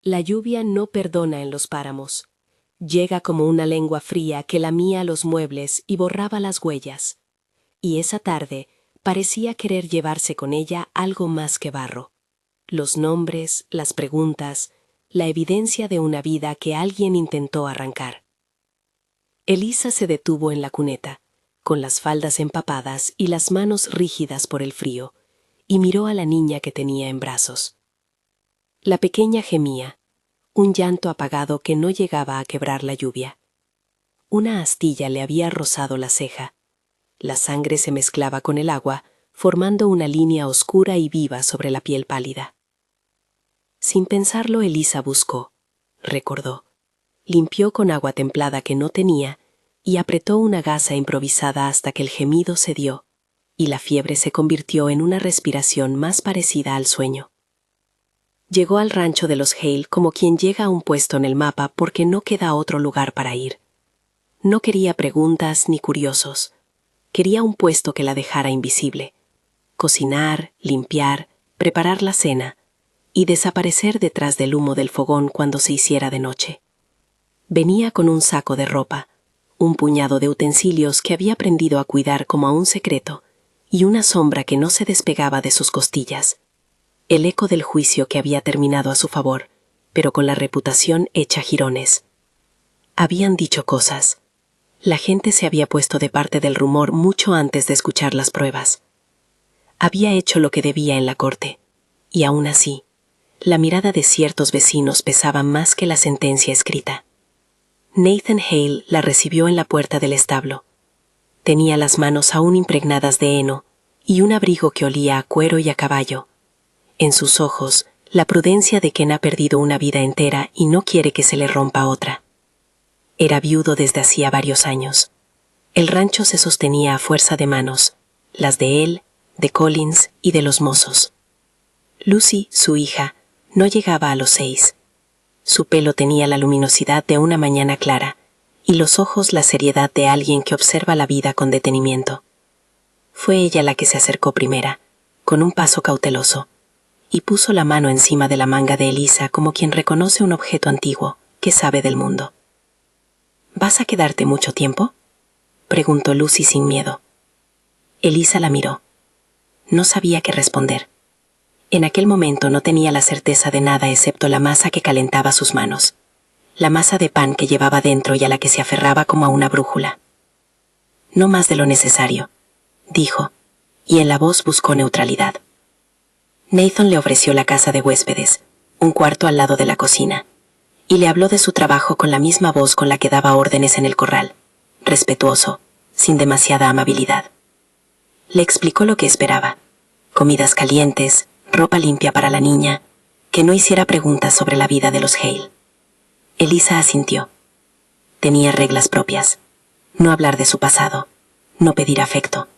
La lluvia no perdona en los páramos. Llega como una lengua fría que lamía los muebles y borraba las huellas. Y esa tarde parecía querer llevarse con ella algo más que barro. Los nombres, las preguntas, la evidencia de una vida que alguien intentó arrancar. Elisa se detuvo en la cuneta, con las faldas empapadas y las manos rígidas por el frío, y miró a la niña que tenía en brazos. La pequeña gemía, un llanto apagado que no llegaba a quebrar la lluvia. Una astilla le había rozado la ceja. La sangre se mezclaba con el agua, formando una línea oscura y viva sobre la piel pálida. Sin pensarlo, Elisa buscó, recordó, limpió con agua templada que no tenía y apretó una gasa improvisada hasta que el gemido cedió y la fiebre se convirtió en una respiración más parecida al sueño. Llegó al rancho de los Hale como quien llega a un puesto en el mapa porque no queda otro lugar para ir. No quería preguntas ni curiosos. Quería un puesto que la dejara invisible. Cocinar, limpiar, preparar la cena y desaparecer detrás del humo del fogón cuando se hiciera de noche. Venía con un saco de ropa, un puñado de utensilios que había aprendido a cuidar como a un secreto y una sombra que no se despegaba de sus costillas. El eco del juicio que había terminado a su favor, pero con la reputación hecha jirones. Habían dicho cosas. La gente se había puesto de parte del rumor mucho antes de escuchar las pruebas. Había hecho lo que debía en la corte, y aún así, la mirada de ciertos vecinos pesaba más que la sentencia escrita. Nathan Hale la recibió en la puerta del establo. Tenía las manos aún impregnadas de heno y un abrigo que olía a cuero y a caballo. En sus ojos, la prudencia de quien ha perdido una vida entera y no quiere que se le rompa otra. Era viudo desde hacía varios años. El rancho se sostenía a fuerza de manos, las de él, de Collins y de los mozos. Lucy, su hija, no llegaba a los 6. Su pelo tenía la luminosidad de una mañana clara y los ojos la seriedad de alguien que observa la vida con detenimiento. Fue ella la que se acercó primera, con un paso cauteloso, y puso la mano encima de la manga de Elisa como quien reconoce un objeto antiguo que sabe del mundo. ¿Vas a quedarte mucho tiempo?, preguntó Lucy sin miedo. Elisa la miró. No sabía qué responder. En aquel momento no tenía la certeza de nada excepto la masa que calentaba sus manos, la masa de pan que llevaba dentro y a la que se aferraba como a una brújula. No más de lo necesario, dijo, y en la voz buscó neutralidad. Nathan le ofreció la casa de huéspedes, un cuarto al lado de la cocina, y le habló de su trabajo con la misma voz con la que daba órdenes en el corral, respetuoso, sin demasiada amabilidad. Le explicó lo que esperaba: comidas calientes, ropa limpia para la niña, que no hiciera preguntas sobre la vida de los Hale. Elisa asintió. Tenía reglas propias: no hablar de su pasado, no pedir afecto,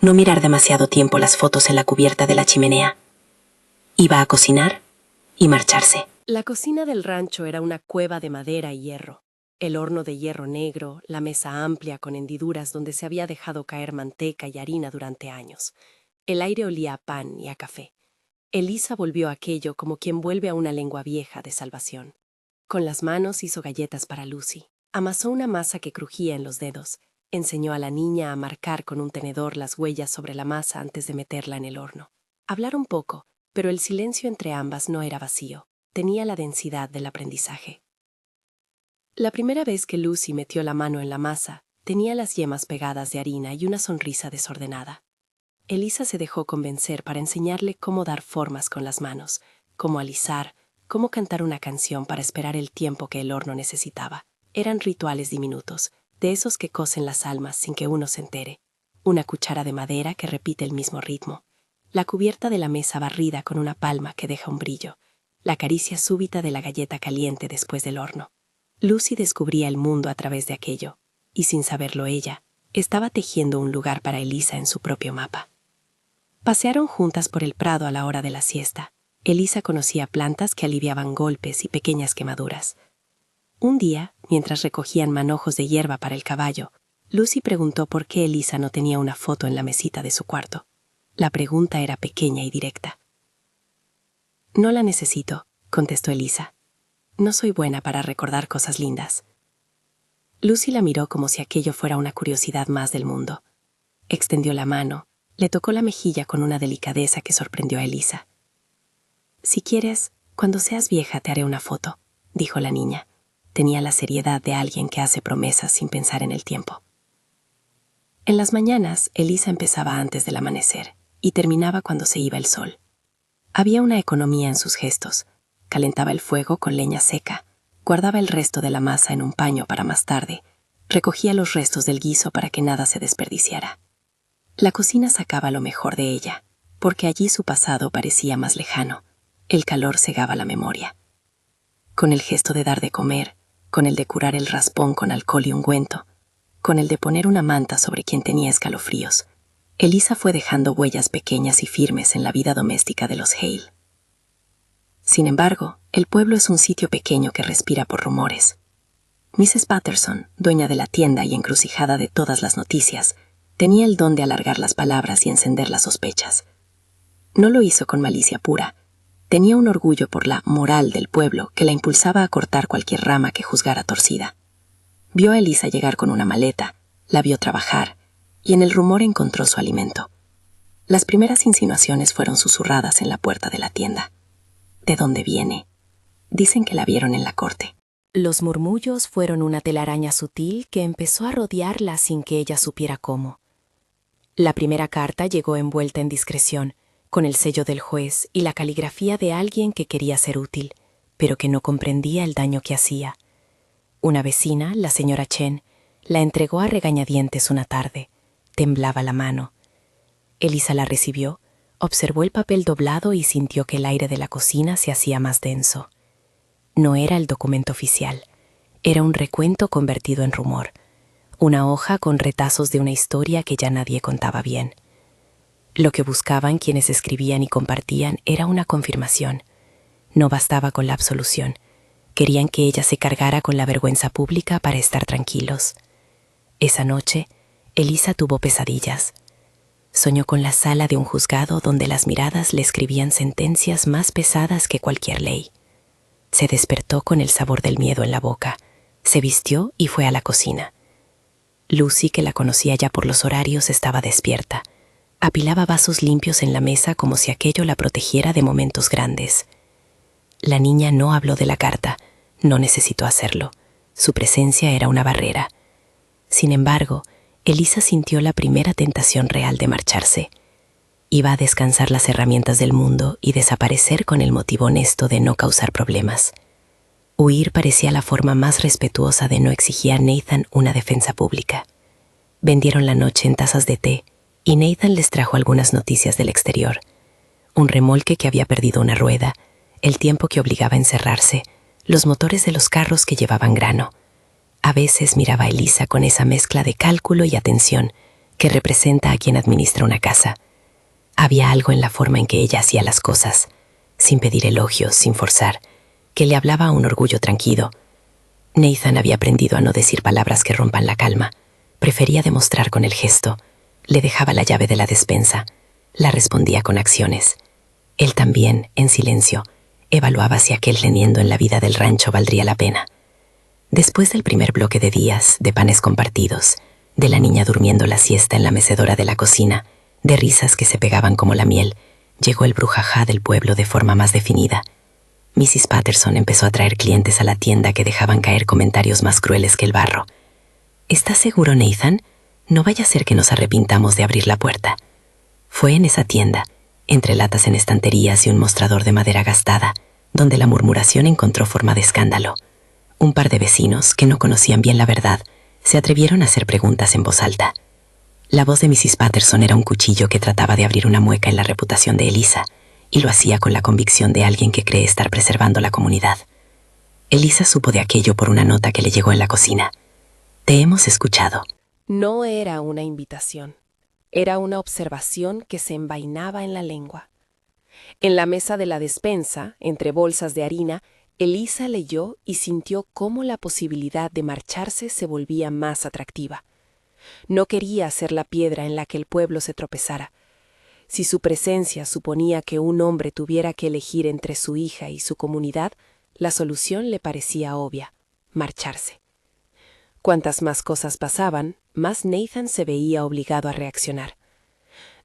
no mirar demasiado tiempo las fotos en la cubierta de la chimenea. Iba a cocinar y marcharse. La cocina del rancho era una cueva de madera y hierro. El horno de hierro negro, la mesa amplia con hendiduras donde se había dejado caer manteca y harina durante años. El aire olía a pan y a café. Elisa volvió a aquello como quien vuelve a una lengua vieja de salvación. Con las manos hizo galletas para Lucy. Amasó una masa que crujía en los dedos. Enseñó a la niña a marcar con un tenedor las huellas sobre la masa antes de meterla en el horno. Hablaron poco, pero el silencio entre ambas no era vacío. Tenía la densidad del aprendizaje. La primera vez que Lucy metió la mano en la masa, tenía las yemas pegadas de harina y una sonrisa desordenada. Elisa se dejó convencer para enseñarle cómo dar formas con las manos, cómo alisar, cómo cantar una canción para esperar el tiempo que el horno necesitaba. Eran rituales diminutos, de esos que cosen las almas sin que uno se entere. Una cuchara de madera que repite el mismo ritmo. La cubierta de la mesa barrida con una palma que deja un brillo. La caricia súbita de la galleta caliente después del horno. Lucy descubría el mundo a través de aquello, y sin saberlo ella, estaba tejiendo un lugar para Elisa en su propio mapa. Pasearon juntas por el prado a la hora de la siesta. Elisa conocía plantas que aliviaban golpes y pequeñas quemaduras. Un día, mientras recogían manojos de hierba para el caballo, Lucy preguntó por qué Elisa no tenía una foto en la mesita de su cuarto. La pregunta era pequeña y directa. «No la necesito», contestó Elisa. No soy buena para recordar cosas lindas. Lucy la miró como si aquello fuera una curiosidad más del mundo. Extendió la mano, le tocó la mejilla con una delicadeza que sorprendió a Elisa. «Si quieres, cuando seas vieja te haré una foto», dijo la niña. Tenía la seriedad de alguien que hace promesas sin pensar en el tiempo. En las mañanas, Elisa empezaba antes del amanecer y terminaba cuando se iba el sol. Había una economía en sus gestos. Calentaba el fuego con leña seca, guardaba el resto de la masa en un paño para más tarde, recogía los restos del guiso para que nada se desperdiciara. La cocina sacaba lo mejor de ella, porque allí su pasado parecía más lejano. El calor cegaba la memoria. Con el gesto de dar de comer, con el de curar el raspón con alcohol y ungüento, con el de poner una manta sobre quien tenía escalofríos, Elisa fue dejando huellas pequeñas y firmes en la vida doméstica de los Hale. Sin embargo, el pueblo es un sitio pequeño que respira por rumores. Mrs. Patterson, dueña de la tienda y encrucijada de todas las noticias, tenía el don de alargar las palabras y encender las sospechas. No lo hizo con malicia pura. Tenía un orgullo por la moral del pueblo que la impulsaba a cortar cualquier rama que juzgara torcida. Vio a Elisa llegar con una maleta, la vio trabajar, y en el rumor encontró su alimento. Las primeras insinuaciones fueron susurradas en la puerta de la tienda. ¿De dónde viene? Dicen que la vieron en la corte. Los murmullos fueron una telaraña sutil que empezó a rodearla sin que ella supiera cómo. La primera carta llegó envuelta en discreción, con el sello del juez y la caligrafía de alguien que quería ser útil, pero que no comprendía el daño que hacía. Una vecina, la señora Chen, la entregó a regañadientes una tarde. Temblaba la mano. Elisa la recibió, observó el papel doblado y sintió que el aire de la cocina se hacía más denso. No era el documento oficial, era un recuento convertido en rumor, una hoja con retazos de una historia que ya nadie contaba bien. Lo que buscaban quienes escribían y compartían era una confirmación. No bastaba con la absolución. Querían que ella se cargara con la vergüenza pública para estar tranquilos. Esa noche, Elisa tuvo pesadillas. Soñó con la sala de un juzgado donde las miradas le escribían sentencias más pesadas que cualquier ley. Se despertó con el sabor del miedo en la boca, se vistió y fue a la cocina. Lucy, que la conocía ya por los horarios, estaba despierta. Apilaba vasos limpios en la mesa como si aquello la protegiera de momentos grandes. La niña no habló de la carta, no necesitó hacerlo. Su presencia era una barrera. Sin embargo, Elisa sintió la primera tentación real de marcharse. Iba a descansar las herramientas del mundo y desaparecer con el motivo honesto de no causar problemas. Huir parecía la forma más respetuosa de no exigir a Nathan una defensa pública. Vendieron la noche en tazas de té y Nathan les trajo algunas noticias del exterior. Un remolque que había perdido una rueda, el tiempo que obligaba a encerrarse, los motores de los carros que llevaban grano. A veces miraba a Elisa con esa mezcla de cálculo y atención que representa a quien administra una casa. Había algo en la forma en que ella hacía las cosas, sin pedir elogios, sin forzar, que le hablaba a un orgullo tranquilo. Nathan había aprendido a no decir palabras que rompan la calma. Prefería demostrar con el gesto. Le dejaba la llave de la despensa. La respondía con acciones. Él también, en silencio, evaluaba si aquel reniendo en la vida del rancho valdría la pena. Después del primer bloque de días, de panes compartidos, de la niña durmiendo la siesta en la mecedora de la cocina, de risas que se pegaban como la miel, llegó el brujajá del pueblo de forma más definida. Mrs. Patterson empezó a traer clientes a la tienda que dejaban caer comentarios más crueles que el barro. ¿Estás seguro, Nathan? No vaya a ser que nos arrepintamos de abrir la puerta. Fue en esa tienda, entre latas en estanterías y un mostrador de madera gastada, donde la murmuración encontró forma de escándalo. Un par de vecinos, que no conocían bien la verdad, se atrevieron a hacer preguntas en voz alta. La voz de Mrs. Patterson era un cuchillo que trataba de abrir una mueca en la reputación de Elisa, y lo hacía con la convicción de alguien que cree estar preservando la comunidad. Elisa supo de aquello por una nota que le llegó en la cocina. «Te hemos escuchado». No era una invitación. Era una observación que se envainaba en la lengua. En la mesa de la despensa, entre bolsas de harina, Elisa leyó y sintió cómo la posibilidad de marcharse se volvía más atractiva. No quería ser la piedra en la que el pueblo se tropezara. Si su presencia suponía que un hombre tuviera que elegir entre su hija y su comunidad, La solución le parecía obvia: marcharse. Cuantas más cosas pasaban, más Nathan se veía obligado a reaccionar.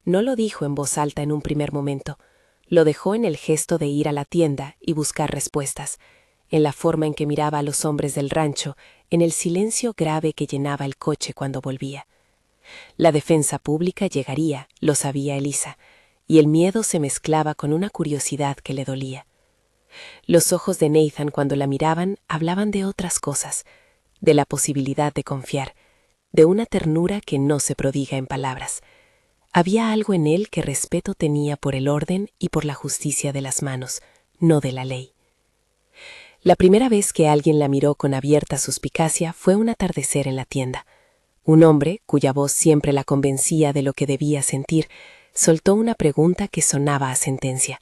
No lo dijo en voz alta en un primer momento. Lo dejó en el gesto de ir a la tienda y buscar respuestas, en la forma en que miraba a los hombres del rancho, en el silencio grave que llenaba el coche cuando volvía. La defensa pública llegaría, lo sabía Elisa, y el miedo se mezclaba con una curiosidad que le dolía. Los ojos de Nathan cuando la miraban hablaban de otras cosas, de la posibilidad de confiar, de una ternura que no se prodiga en palabras. Había algo en él que respeto tenía por el orden y por la justicia de las manos, no de la ley. La primera vez que alguien la miró con abierta suspicacia fue un atardecer en la tienda. Un hombre, cuya voz siempre la convencía de lo que debía sentir, soltó una pregunta que sonaba a sentencia.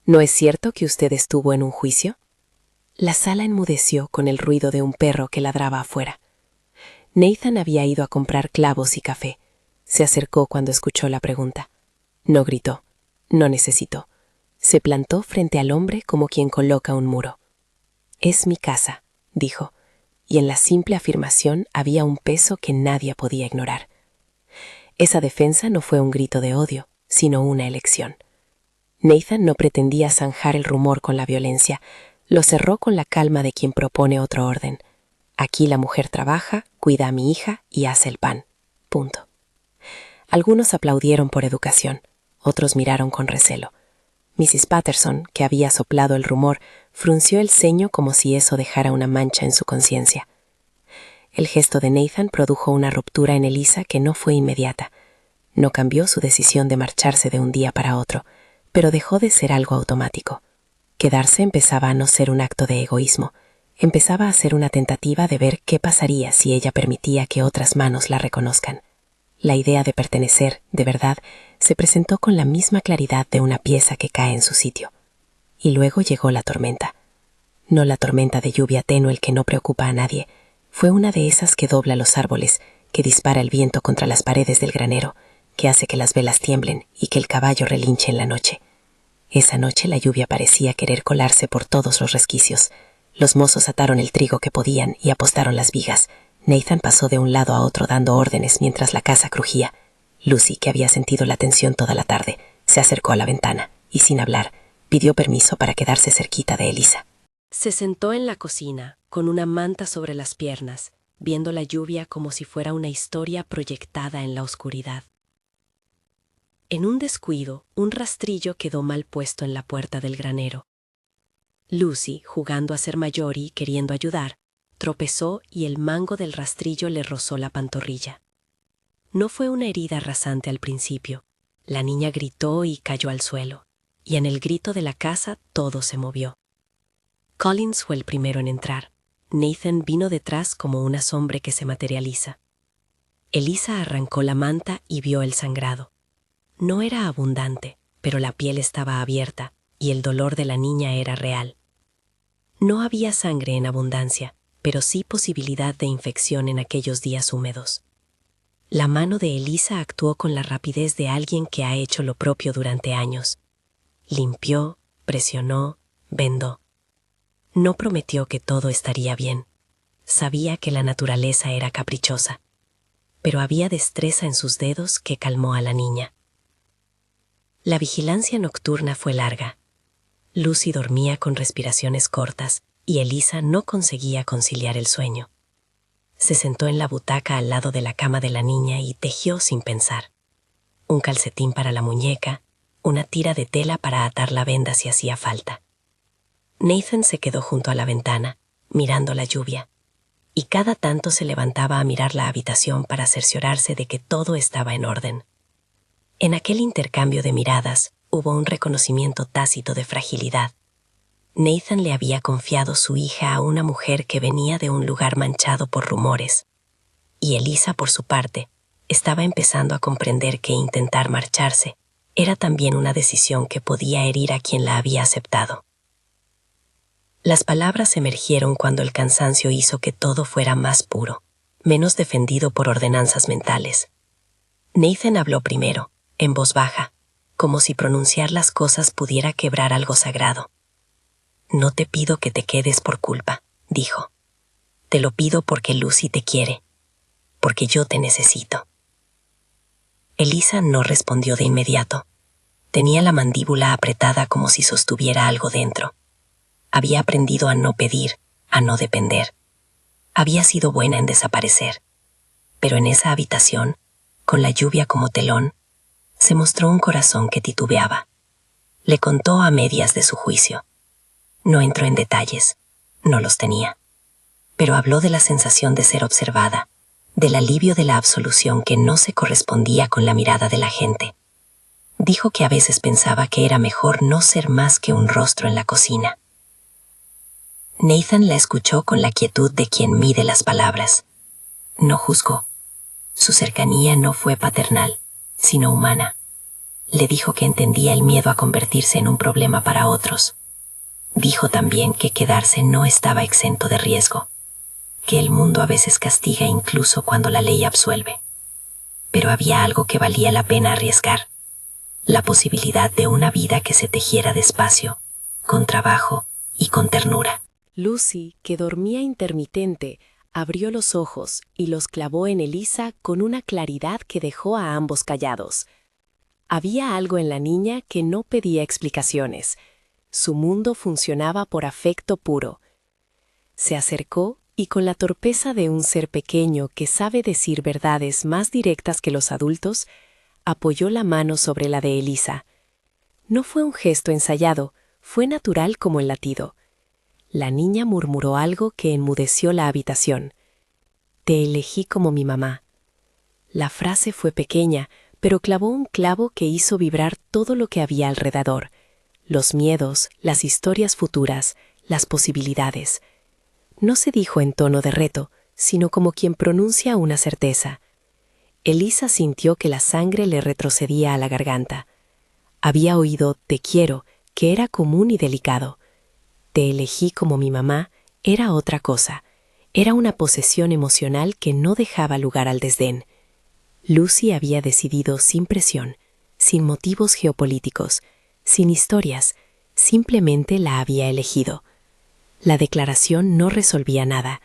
¿No es cierto que usted estuvo en un juicio? La sala enmudeció con el ruido de un perro que ladraba afuera. Nathan había ido a comprar clavos y café. Se acercó cuando escuchó la pregunta. No gritó, no necesitó. Se plantó frente al hombre como quien coloca un muro. «Es mi casa», dijo, y en la simple afirmación había un peso que nadie podía ignorar. Esa defensa no fue un grito de odio, sino una elección. Nathan no pretendía zanjar el rumor con la violencia, lo cerró con la calma de quien propone otro orden. Aquí la mujer trabaja, cuida a mi hija y hace el pan. Punto. Algunos aplaudieron por educación, otros miraron con recelo. Mrs. Patterson, que había soplado el rumor, frunció el ceño como si eso dejara una mancha en su conciencia. El gesto de Nathan produjo una ruptura en Elisa que no fue inmediata. No cambió su decisión de marcharse de un día para otro, pero dejó de ser algo automático. Quedarse empezaba a no ser un acto de egoísmo, empezaba a ser una tentativa de ver qué pasaría si ella permitía que otras manos la reconozcan. La idea de pertenecer, de verdad, se presentó con la misma claridad de una pieza que cae en su sitio. Y luego llegó la tormenta. No la tormenta de lluvia tenue que no preocupa a nadie, fue una de esas que dobla los árboles, que dispara el viento contra las paredes del granero, que hace que las velas tiemblen y que el caballo relinche en la noche. Esa noche la lluvia parecía querer colarse por todos los resquicios. Los mozos ataron el trigo que podían y apostaron las vigas. Nathan pasó de un lado a otro dando órdenes mientras la casa crujía. Lucy, que había sentido la tensión toda la tarde, se acercó a la ventana y, sin hablar, pidió permiso para quedarse cerquita de Elisa. Se sentó en la cocina, con una manta sobre las piernas, viendo la lluvia como si fuera una historia proyectada en la oscuridad. En un descuido, un rastrillo quedó mal puesto en la puerta del granero. Lucy, jugando a ser mayor y queriendo ayudar, tropezó y el mango del rastrillo le rozó la pantorrilla. No fue una herida rasante al principio. La niña gritó y cayó al suelo, y en el grito de la casa todo se movió. Collins fue el primero en entrar. Nathan vino detrás como una sombra que se materializa. Elisa arrancó la manta y vio el sangrado. No era abundante, pero la piel estaba abierta y el dolor de la niña era real. No había sangre en abundancia, pero sí posibilidad de infección en aquellos días húmedos. La mano de Elisa actuó con la rapidez de alguien que ha hecho lo propio durante años. Limpió, presionó, vendó. No prometió que todo estaría bien. Sabía que la naturaleza era caprichosa, pero había destreza en sus dedos que calmó a la niña. La vigilancia nocturna fue larga. Lucy dormía con respiraciones cortas y Elisa no conseguía conciliar el sueño. Se sentó en la butaca al lado de la cama de la niña y tejió sin pensar. Un calcetín para la muñeca, una tira de tela para atar la venda si hacía falta. Nathan se quedó junto a la ventana, mirando la lluvia, y cada tanto se levantaba a mirar la habitación para cerciorarse de que todo estaba en orden. En aquel intercambio de miradas hubo un reconocimiento tácito de fragilidad. Nathan le había confiado su hija a una mujer que venía de un lugar manchado por rumores, y Elisa, por su parte, estaba empezando a comprender que intentar marcharse era también una decisión que podía herir a quien la había aceptado. Las palabras emergieron cuando el cansancio hizo que todo fuera más puro, menos defendido por ordenanzas mentales. Nathan habló primero, en voz baja, como si pronunciar las cosas pudiera quebrar algo sagrado. No te pido que te quedes por culpa, dijo. Te lo pido porque Lucy te quiere, porque yo te necesito. Elisa no respondió de inmediato. Tenía la mandíbula apretada como si sostuviera algo dentro. Había aprendido a no pedir, a no depender. Había sido buena en desaparecer. Pero en esa habitación, con la lluvia como telón, se mostró un corazón que titubeaba. Le contó a medias de su juicio. No entró en detalles, no los tenía. Pero habló de la sensación de ser observada, del alivio de la absolución que no se correspondía con la mirada de la gente. Dijo que a veces pensaba que era mejor no ser más que un rostro en la cocina. Nathan la escuchó con la quietud de quien mide las palabras. No juzgó. Su cercanía no fue paternal, sino humana. Le dijo que entendía el miedo a convertirse en un problema para otros. Dijo también que quedarse no estaba exento de riesgo, que el mundo a veces castiga incluso cuando la ley absuelve. Pero había algo que valía la pena arriesgar: la posibilidad de una vida que se tejiera despacio, con trabajo y con ternura. Lucy, que dormía intermitente, abrió los ojos y los clavó en Elisa con una claridad que dejó a ambos callados. Había algo en la niña que no pedía explicaciones. Su mundo funcionaba por afecto puro. Se acercó y, con la torpeza de un ser pequeño que sabe decir verdades más directas que los adultos, apoyó la mano sobre la de Elisa. No fue un gesto ensayado, fue natural como el latido. La niña murmuró algo que enmudeció la habitación. «Te elegí como mi mamá». La frase fue pequeña, pero clavó un clavo que hizo vibrar todo lo que había alrededor: los miedos, las historias futuras, las posibilidades. No se dijo en tono de reto, sino como quien pronuncia una certeza. Elisa sintió que la sangre le retrocedía a la garganta. Había oído «te quiero», que era común y delicado. «Te elegí como mi mamá» era otra cosa. Era una posesión emocional que no dejaba lugar al desdén. Lucy había decidido sin presión, sin motivos geopolíticos, sin historias, simplemente la había elegido. La declaración no resolvía nada,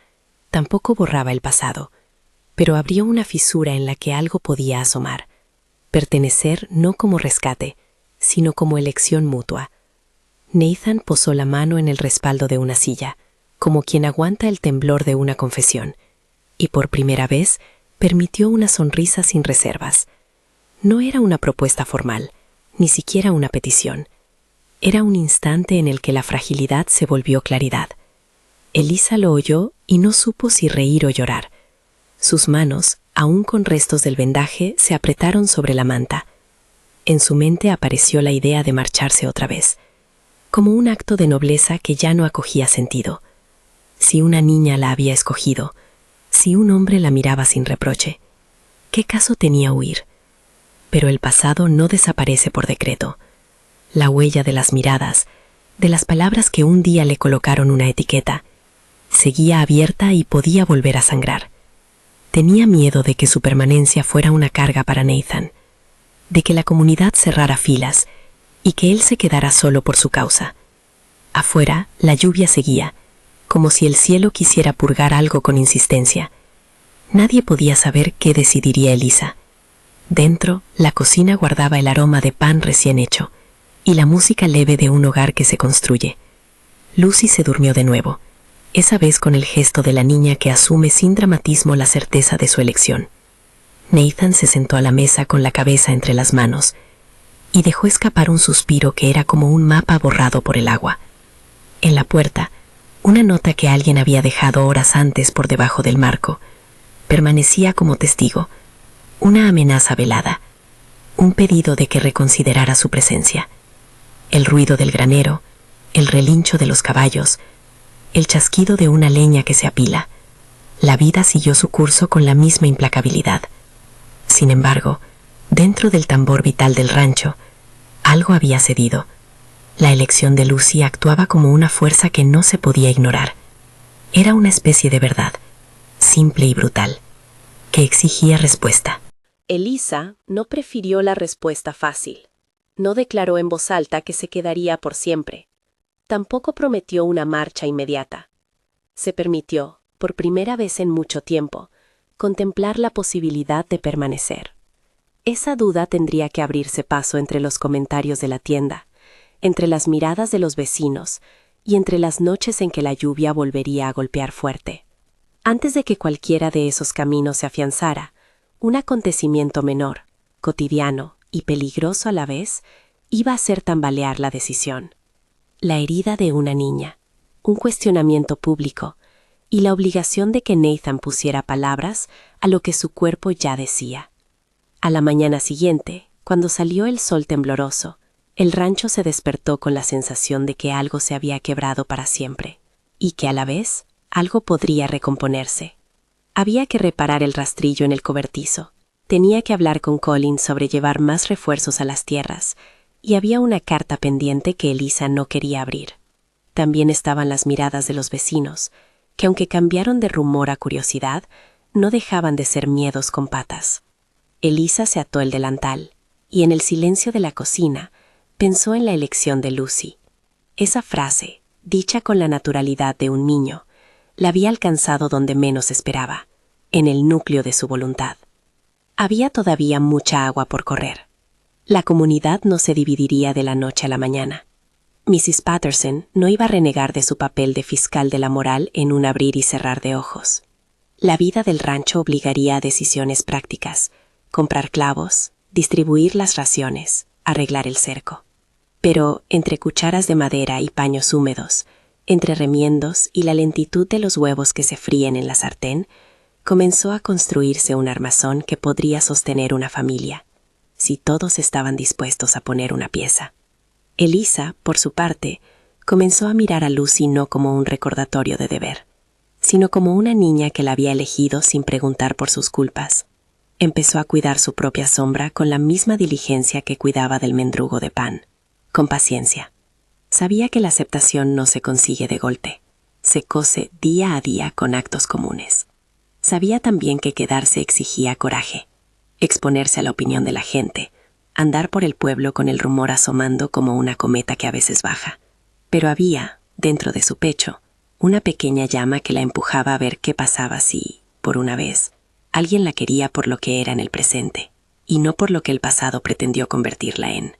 tampoco borraba el pasado, pero abrió una fisura en la que algo podía asomar. Pertenecer no como rescate, sino como elección mutua. Nathan posó la mano en el respaldo de una silla, como quien aguanta el temblor de una confesión, y por primera vez permitió una sonrisa sin reservas. No era una propuesta formal, ni siquiera una petición. Era un instante en el que la fragilidad se volvió claridad. Elisa lo oyó y no supo si reír o llorar. Sus manos, aún con restos del vendaje, se apretaron sobre la manta. En su mente apareció la idea de marcharse otra vez, como un acto de nobleza que ya no acogía sentido. Si una niña la había escogido, si un hombre la miraba sin reproche, ¿qué caso tenía huir? Pero el pasado no desaparece por decreto. La huella de las miradas, de las palabras que un día le colocaron una etiqueta, seguía abierta y podía volver a sangrar. Tenía miedo de que su permanencia fuera una carga para Nathan, de que la comunidad cerrara filas y que él se quedara solo por su causa. Afuera, la lluvia seguía, como si el cielo quisiera purgar algo con insistencia. Nadie podía saber qué decidiría Elisa. Dentro, la cocina guardaba el aroma de pan recién hecho y la música leve de un hogar que se construye. Lucy se durmió de nuevo, esa vez con el gesto de la niña que asume sin dramatismo la certeza de su elección. Nathan se sentó a la mesa con la cabeza entre las manos y dejó escapar un suspiro que era como un mapa borrado por el agua. En la puerta, una nota que alguien había dejado horas antes por debajo del marco permanecía como testigo, una amenaza velada, un pedido de que reconsiderara su presencia. El ruido del granero, el relincho de los caballos, el chasquido de una leña que se apila. La vida siguió su curso con la misma implacabilidad. Sin embargo, dentro del tambor vital del rancho, algo había cedido. La elección de Lucy actuaba como una fuerza que no se podía ignorar. Era una especie de verdad, simple y brutal, que exigía respuesta. Elisa no prefirió la respuesta fácil. No declaró en voz alta que se quedaría por siempre. Tampoco prometió una marcha inmediata. Se permitió, por primera vez en mucho tiempo, contemplar la posibilidad de permanecer. Esa duda tendría que abrirse paso entre los comentarios de la tienda, entre las miradas de los vecinos y entre las noches en que la lluvia volvería a golpear fuerte. Antes de que cualquiera de esos caminos se afianzara, un acontecimiento menor, cotidiano y peligroso a la vez, iba a hacer tambalear la decisión. La herida de una niña, un cuestionamiento público y la obligación de que Nathan pusiera palabras a lo que su cuerpo ya decía. A la mañana siguiente, cuando salió el sol tembloroso, el rancho se despertó con la sensación de que algo se había quebrado para siempre, y que a la vez algo podría recomponerse. Había que reparar el rastrillo en el cobertizo, tenía que hablar con Colin sobre llevar más refuerzos a las tierras, y había una carta pendiente que Elisa no quería abrir. También estaban las miradas de los vecinos, que aunque cambiaron de rumor a curiosidad, no dejaban de ser miedos con patas. Elisa se ató el delantal, y en el silencio de la cocina, pensó en la elección de Lucy. Esa frase, dicha con la naturalidad de un niño, la había alcanzado donde menos esperaba, en el núcleo de su voluntad. Había todavía mucha agua por correr. La comunidad no se dividiría de la noche a la mañana. Mrs. Patterson no iba a renegar de su papel de fiscal de la moral en un abrir y cerrar de ojos. La vida del rancho obligaría a decisiones prácticas: comprar clavos, distribuir las raciones, arreglar el cerco. Pero, entre cucharas de madera y paños húmedos, entre remiendos y la lentitud de los huevos que se fríen en la sartén, comenzó a construirse un armazón que podría sostener una familia, si todos estaban dispuestos a poner una pieza. Elisa, por su parte, comenzó a mirar a Lucy no como un recordatorio de deber, sino como una niña que la había elegido sin preguntar por sus culpas. Empezó a cuidar su propia sombra con la misma diligencia que cuidaba del mendrugo de pan, con paciencia. Sabía que la aceptación no se consigue de golpe, se cose día a día con actos comunes. Sabía también que quedarse exigía coraje, exponerse a la opinión de la gente, andar por el pueblo con el rumor asomando como una cometa que a veces baja. Pero había, dentro de su pecho, una pequeña llama que la empujaba a ver qué pasaba si, por una vez, alguien la quería por lo que era en el presente, y no por lo que el pasado pretendió convertirla en.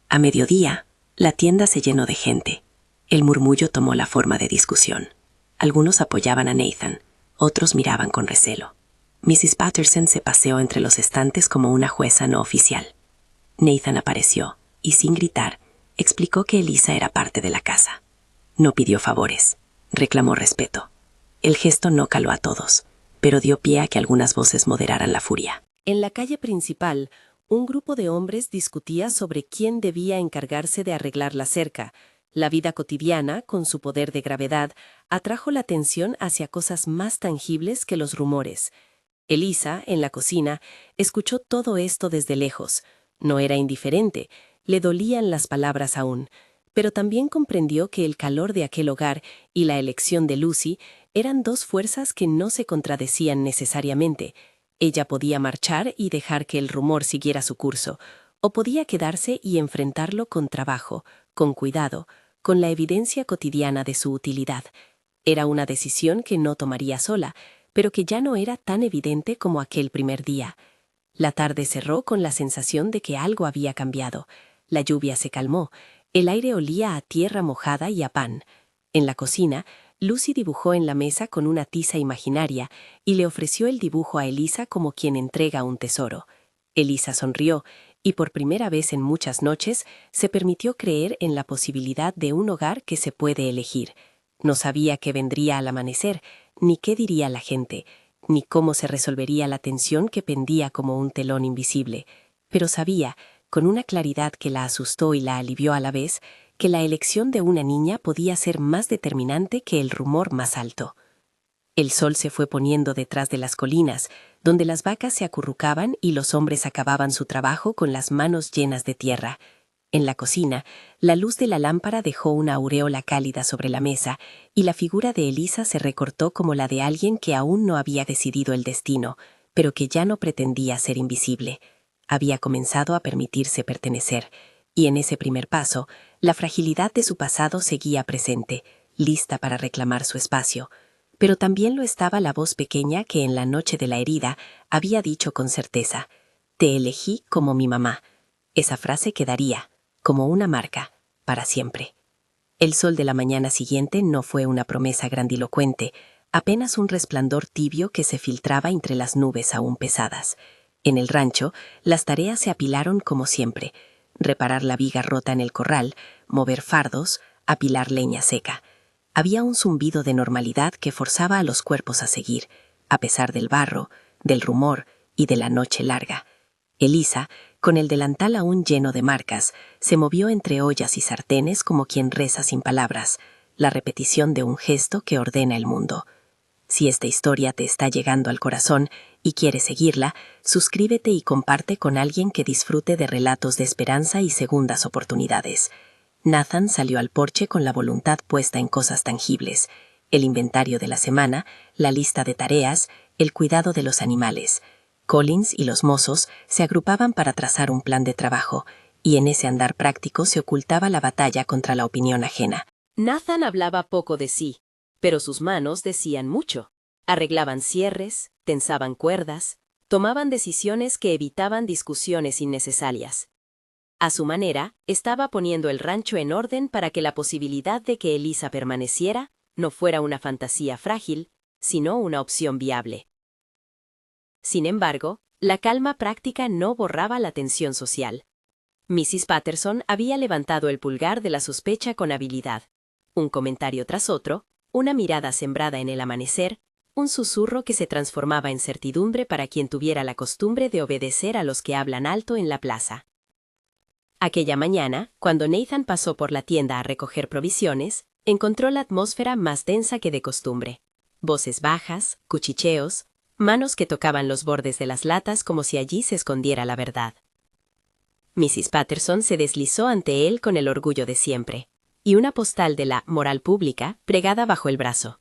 A mediodía, la tienda se llenó de gente. El murmullo tomó la forma de discusión. Algunos apoyaban a Nathan, otros miraban con recelo. Mrs. Patterson se paseó entre los estantes como una jueza no oficial. Nathan apareció, y sin gritar, explicó que Elisa era parte de la casa. No pidió favores, reclamó respeto. El gesto no caló a todos, pero dio pie a que algunas voces moderaran la furia. En la calle principal, un grupo de hombres discutía sobre quién debía encargarse de arreglar la cerca. La vida cotidiana, con su poder de gravedad, atrajo la atención hacia cosas más tangibles que los rumores. Elisa, en la cocina, escuchó todo esto desde lejos. No era indiferente, le dolían las palabras aún, pero también comprendió que el calor de aquel hogar y la elección de Lucy eran dos fuerzas que no se contradecían necesariamente. Ella podía marchar y dejar que el rumor siguiera su curso, o podía quedarse y enfrentarlo con trabajo, con cuidado, con la evidencia cotidiana de su utilidad. Era una decisión que no tomaría sola, pero que ya no era tan evidente como aquel primer día. La tarde cerró con la sensación de que algo había cambiado. La lluvia se calmó, el aire olía a tierra mojada y a pan. En la cocina, Lucy dibujó en la mesa con una tiza imaginaria y le ofreció el dibujo a Elisa como quien entrega un tesoro. Elisa sonrió y por primera vez en muchas noches se permitió creer en la posibilidad de un hogar que se puede elegir. No sabía qué vendría al amanecer, ni qué diría la gente, ni cómo se resolvería la tensión que pendía como un telón invisible, pero sabía, con una claridad que la asustó y la alivió a la vez, que la elección de una niña podía ser más determinante que el rumor más alto. El sol se fue poniendo detrás de las colinas, donde las vacas se acurrucaban y los hombres acababan su trabajo con las manos llenas de tierra. En la cocina, la luz de la lámpara dejó una aureola cálida sobre la mesa y la figura de Elisa se recortó como la de alguien que aún no había decidido el destino, pero que ya no pretendía ser invisible. Había comenzado a permitirse pertenecer, y en ese primer paso, La fragilidad de su pasado seguía presente, lista para reclamar su espacio, pero también lo estaba la voz pequeña que en la noche de la herida había dicho con certeza: «Te elegí como mi mamá». Esa frase quedaría, como una marca, para siempre. El sol de la mañana siguiente no fue una promesa grandilocuente, apenas un resplandor tibio que se filtraba entre las nubes aún pesadas. En el rancho, las tareas se apilaron como siempre: reparar la viga rota en el corral, mover fardos, apilar leña seca. Había un zumbido de normalidad que forzaba a los cuerpos a seguir, a pesar del barro, del rumor y de la noche larga. Elisa, con el delantal aún lleno de marcas, se movió entre ollas y sartenes como quien reza sin palabras, la repetición de un gesto que ordena el mundo. Si esta historia te está llegando al corazón y quieres seguirla, suscríbete y comparte con alguien que disfrute de relatos de esperanza y segundas oportunidades. Nathan salió al porche con la voluntad puesta en cosas tangibles: el inventario de la semana, la lista de tareas, el cuidado de los animales. Collins y los mozos se agrupaban para trazar un plan de trabajo, y en ese andar práctico se ocultaba la batalla contra la opinión ajena. Nathan hablaba poco de sí, pero sus manos decían mucho. Arreglaban cierres, tensaban cuerdas, tomaban decisiones que evitaban discusiones innecesarias. A su manera, estaba poniendo el rancho en orden para que la posibilidad de que Elisa permaneciera no fuera una fantasía frágil, sino una opción viable. Sin embargo, la calma práctica no borraba la tensión social. Mrs. Patterson había levantado el pulgar de la sospecha con habilidad. Un comentario tras otro, una mirada sembrada en el amanecer, un susurro que se transformaba en certidumbre para quien tuviera la costumbre de obedecer a los que hablan alto en la plaza. Aquella mañana, cuando Nathan pasó por la tienda a recoger provisiones, encontró la atmósfera más densa que de costumbre. Voces bajas, cuchicheos, manos que tocaban los bordes de las latas como si allí se escondiera la verdad. Mrs. Patterson se deslizó ante él con el orgullo de siempre, y una postal de la moral pública pregada bajo el brazo.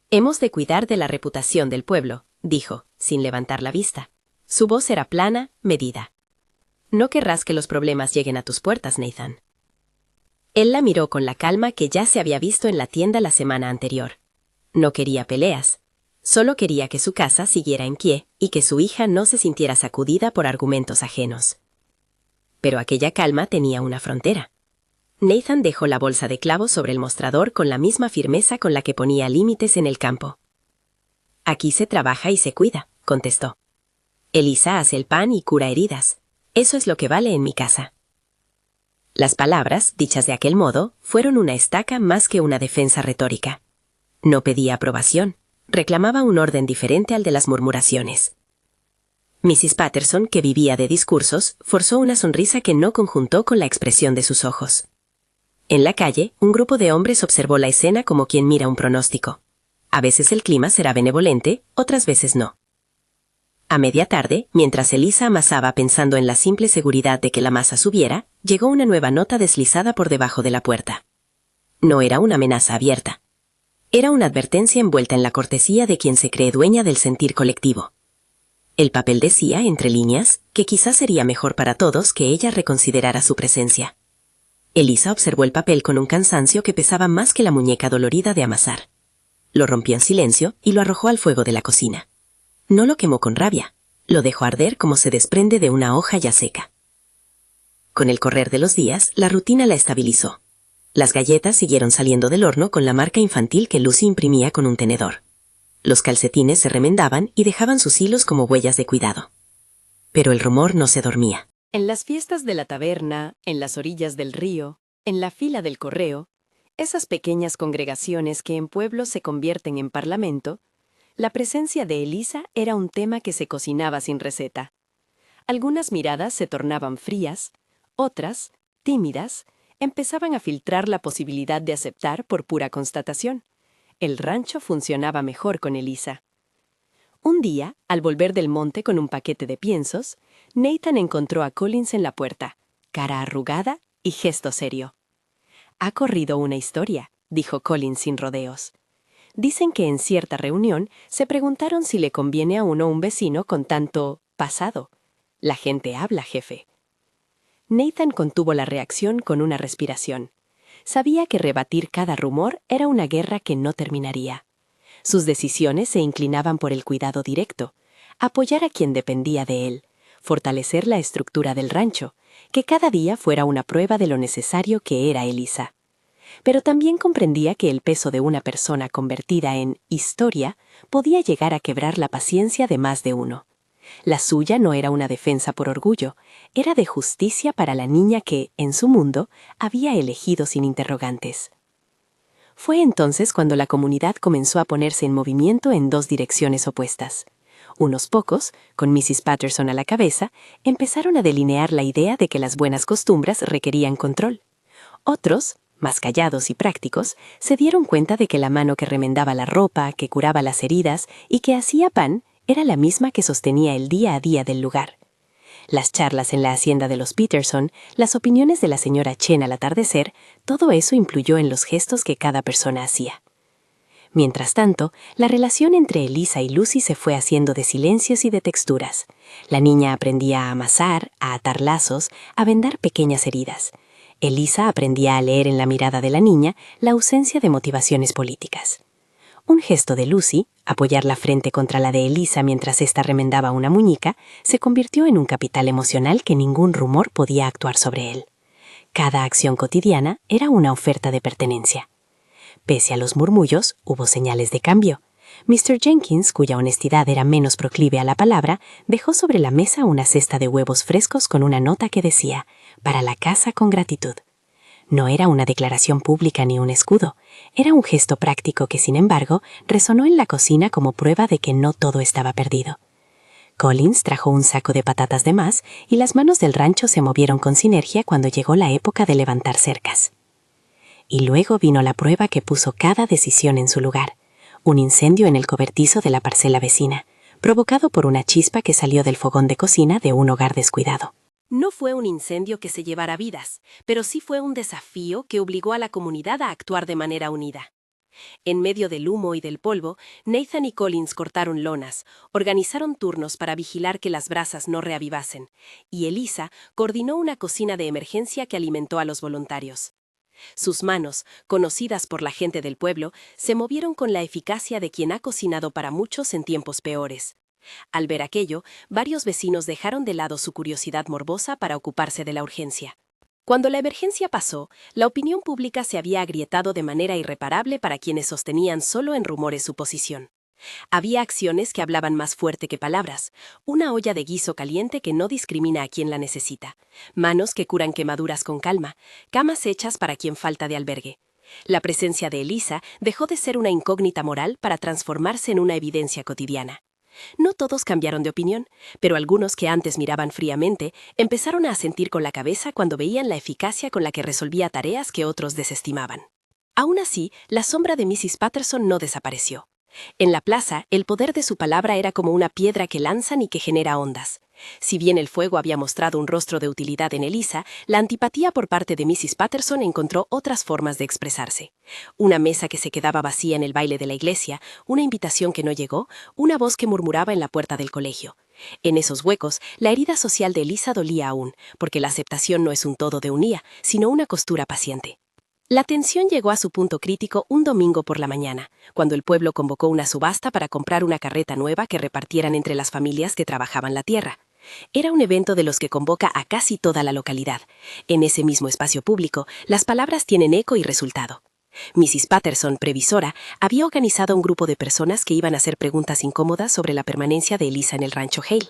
«Hemos de cuidar de la reputación del pueblo», dijo, sin levantar la vista. Su voz era plana, medida. «No querrás que los problemas lleguen a tus puertas, Nathan». Él la miró con la calma que ya se había visto en la tienda la semana anterior. No quería peleas. Solo quería que su casa siguiera en pie y que su hija no se sintiera sacudida por argumentos ajenos. Pero aquella calma tenía una frontera. Nathan dejó la bolsa de clavos sobre el mostrador con la misma firmeza con la que ponía límites en el campo. «Aquí se trabaja y se cuida», contestó. «Elisa hace el pan y cura heridas. Eso es lo que vale en mi casa». Las palabras, dichas de aquel modo, fueron una estaca más que una defensa retórica. No pedía aprobación, reclamaba un orden diferente al de las murmuraciones. Mrs. Patterson, que vivía de discursos, forzó una sonrisa que no conjuntó con la expresión de sus ojos. En la calle, un grupo de hombres observó la escena como quien mira un pronóstico. A veces el clima será benevolente, otras veces no. A media tarde, mientras Elisa amasaba pensando en la simple seguridad de que la masa subiera, llegó una nueva nota deslizada por debajo de la puerta. No era una amenaza abierta. Era una advertencia envuelta en la cortesía de quien se cree dueña del sentir colectivo. El papel decía, entre líneas, que quizás sería mejor para todos que ella reconsiderara su presencia. Elisa observó el papel con un cansancio que pesaba más que la muñeca dolorida de amasar. Lo rompió en silencio y lo arrojó al fuego de la cocina. No lo quemó con rabia, lo dejó arder como se desprende de una hoja ya seca. Con el correr de los días, la rutina la estabilizó. Las galletas siguieron saliendo del horno con la marca infantil que Lucy imprimía con un tenedor. Los calcetines se remendaban y dejaban sus hilos como huellas de cuidado. Pero el rumor no se dormía. En las fiestas de la taberna, en las orillas del río, en la fila del correo, esas pequeñas congregaciones que en pueblos se convierten en parlamento, la presencia de Elisa era un tema que se cocinaba sin receta. Algunas miradas se tornaban frías, otras, tímidas, empezaban a filtrar la posibilidad de aceptar por pura constatación. El rancho funcionaba mejor con Elisa. Un día, al volver del monte con un paquete de piensos, Nathan encontró a Collins en la puerta, cara arrugada y gesto serio. «Ha corrido una historia», dijo Collins sin rodeos. «Dicen que en cierta reunión se preguntaron si le conviene a uno un vecino con tanto pasado. La gente habla, jefe». Nathan contuvo la reacción con una respiración. Sabía que rebatir cada rumor era una guerra que no terminaría. Sus decisiones se inclinaban por el cuidado directo, apoyar a quien dependía de él, fortalecer la estructura del rancho, que cada día fuera una prueba de lo necesario que era Elisa. Pero también comprendía que el peso de una persona convertida en historia podía llegar a quebrar la paciencia de más de uno. La suya no era una defensa por orgullo, era de justicia para la niña que, en su mundo, había elegido sin interrogantes. Fue entonces cuando la comunidad comenzó a ponerse en movimiento en dos direcciones opuestas. Unos pocos, con Mrs. Patterson a la cabeza, empezaron a delinear la idea de que las buenas costumbres requerían control. Otros, más callados y prácticos, se dieron cuenta de que la mano que remendaba la ropa, que curaba las heridas y que hacía pan era la misma que sostenía el día a día del lugar. Las charlas en la hacienda de los Peterson, las opiniones de la señora Chen al atardecer, todo eso influyó en los gestos que cada persona hacía. Mientras tanto, la relación entre Elisa y Lucy se fue haciendo de silencios y de texturas. La niña aprendía a amasar, a atar lazos, a vendar pequeñas heridas. Elisa aprendía a leer en la mirada de la niña la ausencia de motivaciones políticas. Un gesto de Lucy, apoyar la frente contra la de Elisa mientras ésta remendaba una muñeca, se convirtió en un capital emocional que ningún rumor podía actuar sobre él. Cada acción cotidiana era una oferta de pertenencia. Pese a los murmullos, hubo señales de cambio. Mr. Jenkins, cuya honestidad era menos proclive a la palabra, dejó sobre la mesa una cesta de huevos frescos con una nota que decía: «Para la casa con gratitud». No era una declaración pública ni un escudo. Era un gesto práctico que, sin embargo, resonó en la cocina como prueba de que no todo estaba perdido. Collins trajo un saco de patatas de más y las manos del rancho se movieron con sinergia cuando llegó la época de levantar cercas. Y luego vino la prueba que puso cada decisión en su lugar. Un incendio en el cobertizo de la parcela vecina, provocado por una chispa que salió del fogón de cocina de un hogar descuidado. No fue un incendio que se llevara vidas, pero sí fue un desafío que obligó a la comunidad a actuar de manera unida. En medio del humo y del polvo, Nathan y Collins cortaron lonas, organizaron turnos para vigilar que las brasas no reavivasen, y Elisa coordinó una cocina de emergencia que alimentó a los voluntarios. Sus manos, conocidas por la gente del pueblo, se movieron con la eficacia de quien ha cocinado para muchos en tiempos peores. Al ver aquello, varios vecinos dejaron de lado su curiosidad morbosa para ocuparse de la urgencia. Cuando la emergencia pasó, la opinión pública se había agrietado de manera irreparable para quienes sostenían solo en rumores su posición. Había acciones que hablaban más fuerte que palabras, una olla de guiso caliente que no discrimina a quien la necesita, manos que curan quemaduras con calma, camas hechas para quien falta de albergue. La presencia de Elisa dejó de ser una incógnita moral para transformarse en una evidencia cotidiana. No todos cambiaron de opinión, pero algunos que antes miraban fríamente empezaron a asentir con la cabeza cuando veían la eficacia con la que resolvía tareas que otros desestimaban. Aún así, la sombra de Mrs. Patterson no desapareció. En la plaza, el poder de su palabra era como una piedra que lanzan y que genera ondas. Si bien el fuego había mostrado un rostro de utilidad en Elisa, la antipatía por parte de Mrs. Patterson encontró otras formas de expresarse. Una mesa que se quedaba vacía en el baile de la iglesia, una invitación que no llegó, una voz que murmuraba en la puerta del colegio. En esos huecos, la herida social de Elisa dolía aún, porque la aceptación no es un todo de unía, sino una costura paciente. La tensión llegó a su punto crítico un domingo por la mañana, cuando el pueblo convocó una subasta para comprar una carreta nueva que repartieran entre las familias que trabajaban la tierra. Era un evento de los que convoca a casi toda la localidad. En ese mismo espacio público, las palabras tienen eco y resultado. Mrs. Patterson, previsora, había organizado un grupo de personas que iban a hacer preguntas incómodas sobre la permanencia de Elisa en el rancho Hale.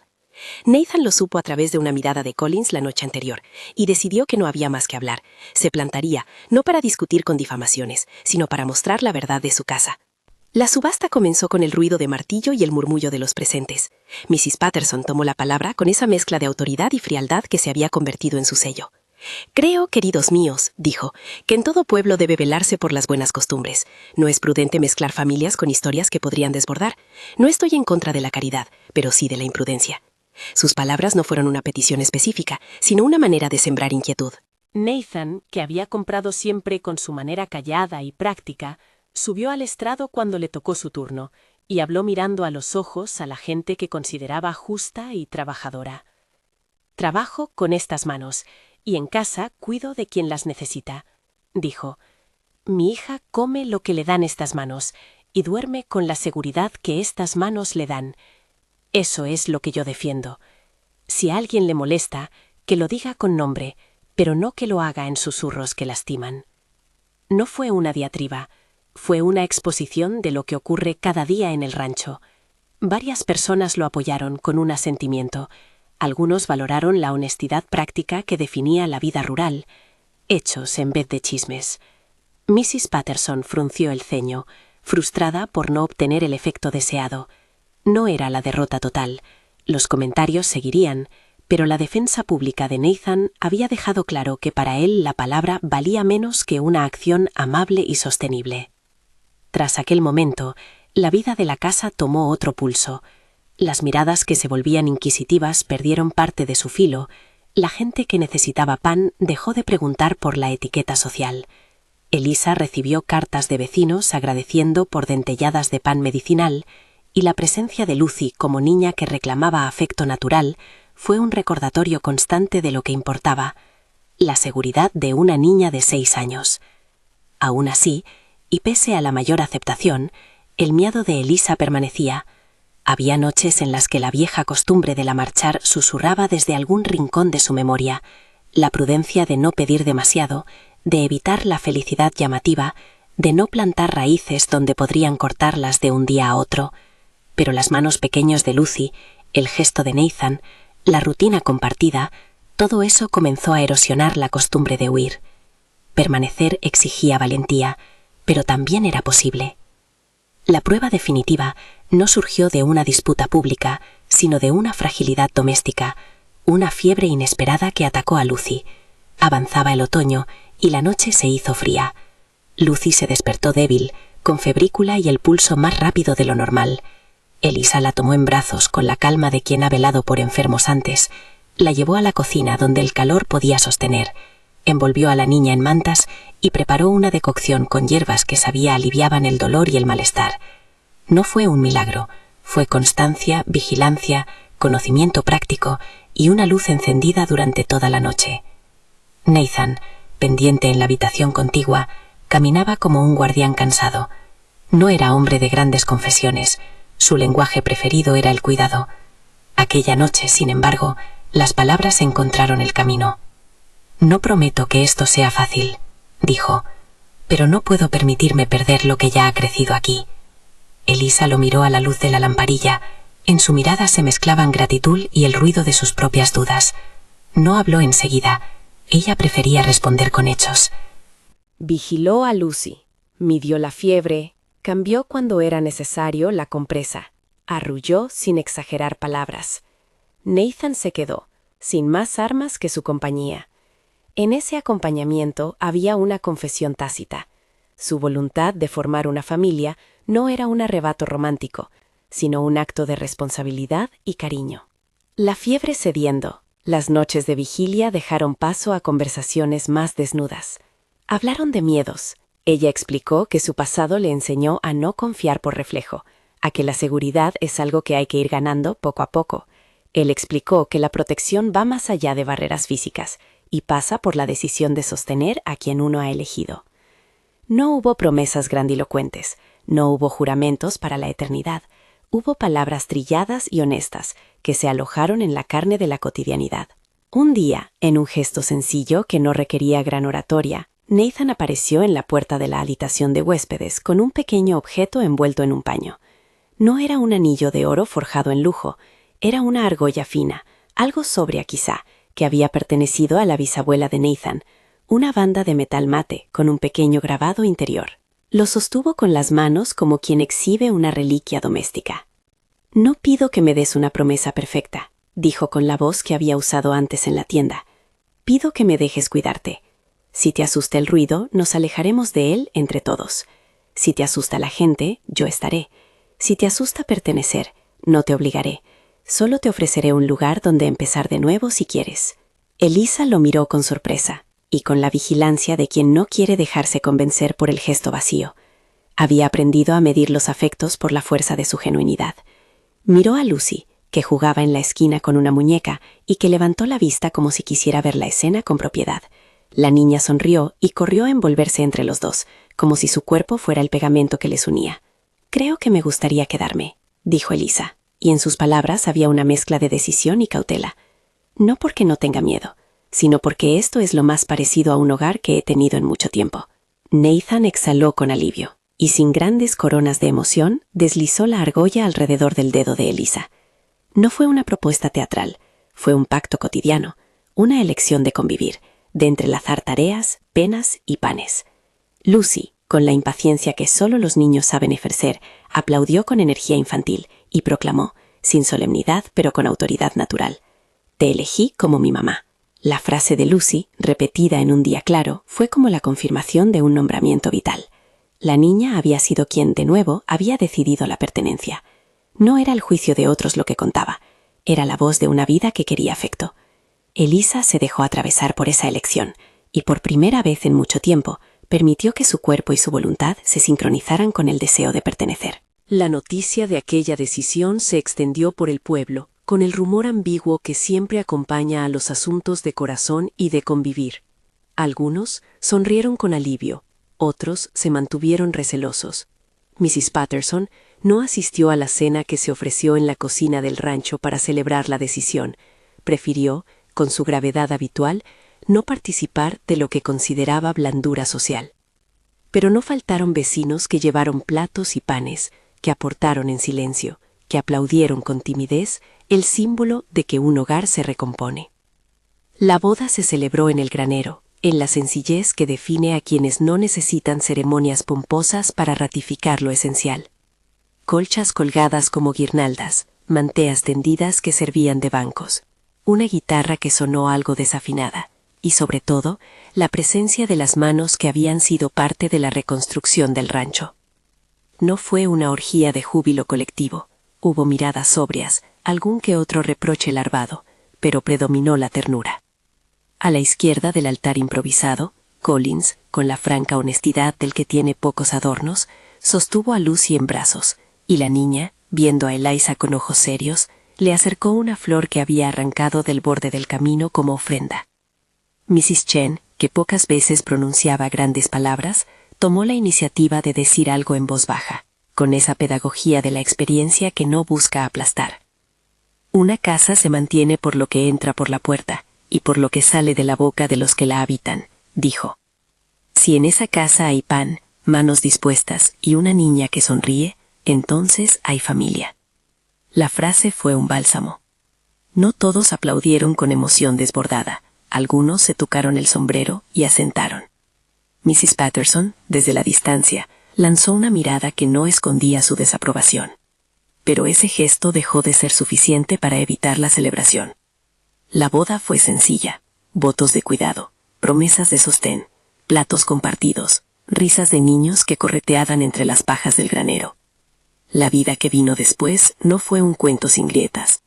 Nathan lo supo a través de una mirada de Collins la noche anterior, y decidió que no había más que hablar. Se plantaría, no para discutir con difamaciones, sino para mostrar la verdad de su casa. La subasta comenzó con el ruido de martillo y el murmullo de los presentes. Mrs. Patterson tomó la palabra con esa mezcla de autoridad y frialdad que se había convertido en su sello. «Creo, queridos míos», dijo, «que en todo pueblo debe velarse por las buenas costumbres. No es prudente mezclar familias con historias que podrían desbordar. No estoy en contra de la caridad, pero sí de la imprudencia». Sus palabras no fueron una petición específica, sino una manera de sembrar inquietud. Nathan, que había comprado siempre con su manera callada y práctica, subió al estrado cuando le tocó su turno y habló mirando a los ojos a la gente que consideraba justa y trabajadora. «Trabajo con estas manos, y en casa cuido de quien las necesita, dijo. Mi hija come lo que le dan estas manos y duerme con la seguridad que estas manos le dan. Eso es lo que yo defiendo. Si a alguien le molesta, que lo diga con nombre, pero no que lo haga en susurros que lastiman. No fue una diatriba, fue una exposición de lo que ocurre cada día en el rancho. Varias personas lo apoyaron con un asentimiento. Algunos valoraron la honestidad práctica que definía la vida rural. Hechos en vez de chismes. Mrs. Patterson frunció el ceño, frustrada por no obtener el efecto deseado. No era la derrota total. Los comentarios seguirían, pero la defensa pública de Nathan había dejado claro que para él la palabra valía menos que una acción amable y sostenible. Tras aquel momento, la vida de la casa tomó otro pulso. Las miradas que se volvían inquisitivas perdieron parte de su filo. La gente que necesitaba pan dejó de preguntar por la etiqueta social. Elisa recibió cartas de vecinos agradeciendo por dentelladas de pan medicinal, y la presencia de Lucy como niña que reclamaba afecto natural fue un recordatorio constante de lo que importaba, la seguridad de una niña de 6 años. Aún así, y pese a la mayor aceptación, el miedo de Elisa permanecía. Había noches en las que la vieja costumbre de la marchar susurraba desde algún rincón de su memoria, la prudencia de no pedir demasiado, de evitar la felicidad llamativa, de no plantar raíces donde podrían cortarlas de un día a otro. Pero las manos pequeños de Lucy, el gesto de Nathan, la rutina compartida, todo eso comenzó a erosionar la costumbre de huir. Permanecer exigía valentía, pero también era posible. La prueba definitiva no surgió de una disputa pública, sino de una fragilidad doméstica, una fiebre inesperada que atacó a Lucy. Avanzaba el otoño y la noche se hizo fría. Lucy se despertó débil, con febrícula y el pulso más rápido de lo normal. Elisa la tomó en brazos con la calma de quien ha velado por enfermos antes, la llevó a la cocina donde el calor podía sostener, envolvió a la niña en mantas y preparó una decocción con hierbas que sabía aliviaban el dolor y el malestar. No fue un milagro, fue constancia, vigilancia, conocimiento práctico y una luz encendida durante toda la noche. Nathan, pendiente en la habitación contigua, caminaba como un guardián cansado. No era hombre de grandes confesiones, su lenguaje preferido era el cuidado. Aquella noche, sin embargo, las palabras encontraron el camino. No prometo que esto sea fácil, dijo, pero no puedo permitirme perder lo que ya ha crecido aquí. Elisa lo miró a la luz de la lamparilla. En su mirada se mezclaban gratitud y el ruido de sus propias dudas. No habló enseguida. Ella prefería responder con hechos. Vigiló a Lucy, midió la fiebre, cambió cuando era necesario la compresa, arrulló sin exagerar palabras. Nathan se quedó, sin más armas que su compañía. En ese acompañamiento había una confesión tácita. Su voluntad de formar una familia no era un arrebato romántico, sino un acto de responsabilidad y cariño. La fiebre cediendo, las noches de vigilia dejaron paso a conversaciones más desnudas. Hablaron de miedos. Ella explicó que su pasado le enseñó a no confiar por reflejo, a que la seguridad es algo que hay que ir ganando poco a poco. Él explicó que la protección va más allá de barreras físicas y pasa por la decisión de sostener a quien uno ha elegido. No hubo promesas grandilocuentes, no hubo juramentos para la eternidad, hubo palabras trilladas y honestas que se alojaron en la carne de la cotidianidad. Un día, en un gesto sencillo que no requería gran oratoria, Nathan apareció en la puerta de la habitación de huéspedes con un pequeño objeto envuelto en un paño. No era un anillo de oro forjado en lujo, era una argolla fina, algo sobria quizá, que había pertenecido a la bisabuela de Nathan, una banda de metal mate con un pequeño grabado interior. Lo sostuvo con las manos como quien exhibe una reliquia doméstica. «No pido que me des una promesa perfecta», dijo con la voz que había usado antes en la tienda. «Pido que me dejes cuidarte. Si te asusta el ruido, nos alejaremos de él entre todos. Si te asusta la gente, yo estaré. Si te asusta pertenecer, no te obligaré. Solo te ofreceré un lugar donde empezar de nuevo si quieres». Elisa lo miró con sorpresa y con la vigilancia de quien no quiere dejarse convencer por el gesto vacío. Había aprendido a medir los afectos por la fuerza de su genuinidad. Miró a Lucy, que jugaba en la esquina con una muñeca y que levantó la vista como si quisiera ver la escena con propiedad. La niña sonrió y corrió a envolverse entre los dos, como si su cuerpo fuera el pegamento que les unía. «Creo que me gustaría quedarme», dijo Elisa, y en sus palabras había una mezcla de decisión y cautela. No porque no tenga miedo, sino porque esto es lo más parecido a un hogar que he tenido en mucho tiempo. Nathan exhaló con alivio, y sin grandes coronas de emoción, deslizó la argolla alrededor del dedo de Elisa. No fue una propuesta teatral, fue un pacto cotidiano, una elección de convivir, de entrelazar tareas, penas y panes. Lucy, con la impaciencia que solo los niños saben ejercer, aplaudió con energía infantil y proclamó, sin solemnidad pero con autoridad natural: «Te elegí como mi mamá». La frase de Lucy, repetida en un día claro, fue como la confirmación de un nombramiento vital. La niña había sido quien, de nuevo, había decidido la pertenencia. No era el juicio de otros lo que contaba, era la voz de una vida que quería afecto. Elisa se dejó atravesar por esa elección, y por primera vez en mucho tiempo, permitió que su cuerpo y su voluntad se sincronizaran con el deseo de pertenecer. La noticia de aquella decisión se extendió por el pueblo, con el rumor ambiguo que siempre acompaña a los asuntos de corazón y de convivir. Algunos sonrieron con alivio, otros se mantuvieron recelosos. Mrs. Patterson no asistió a la cena que se ofreció en la cocina del rancho para celebrar la decisión. Prefirió, con su gravedad habitual, no participar de lo que consideraba blandura social. Pero no faltaron vecinos que llevaron platos y panes, que aportaron en silencio, que aplaudieron con timidez el símbolo de que un hogar se recompone. La boda se celebró en el granero, en la sencillez que define a quienes no necesitan ceremonias pomposas para ratificar lo esencial. Colchas colgadas como guirnaldas, manteas tendidas que servían de bancos, una guitarra que sonó algo desafinada, y sobre todo, la presencia de las manos que habían sido parte de la reconstrucción del rancho. No fue una orgía de júbilo colectivo. Hubo miradas sobrias, algún que otro reproche larvado, pero predominó la ternura. A la izquierda del altar improvisado, Collins, con la franca honestidad del que tiene pocos adornos, sostuvo a Lucy en brazos, y la niña, viendo a Eliza con ojos serios, le acercó una flor que había arrancado del borde del camino como ofrenda. Mrs. Chen, que pocas veces pronunciaba grandes palabras, tomó la iniciativa de decir algo en voz baja, con esa pedagogía de la experiencia que no busca aplastar. Una casa se mantiene por lo que entra por la puerta y por lo que sale de la boca de los que la habitan, dijo. Si en esa casa hay pan, manos dispuestas y una niña que sonríe, entonces hay familia. La frase fue un bálsamo. No todos aplaudieron con emoción desbordada. Algunos se tocaron el sombrero y asentaron. Mrs. Patterson, desde la distancia, lanzó una mirada que no escondía su desaprobación. Pero ese gesto dejó de ser suficiente para evitar la celebración. La boda fue sencilla, votos de cuidado, promesas de sostén, platos compartidos, risas de niños que correteaban entre las pajas del granero. La vida que vino después no fue un cuento sin grietas.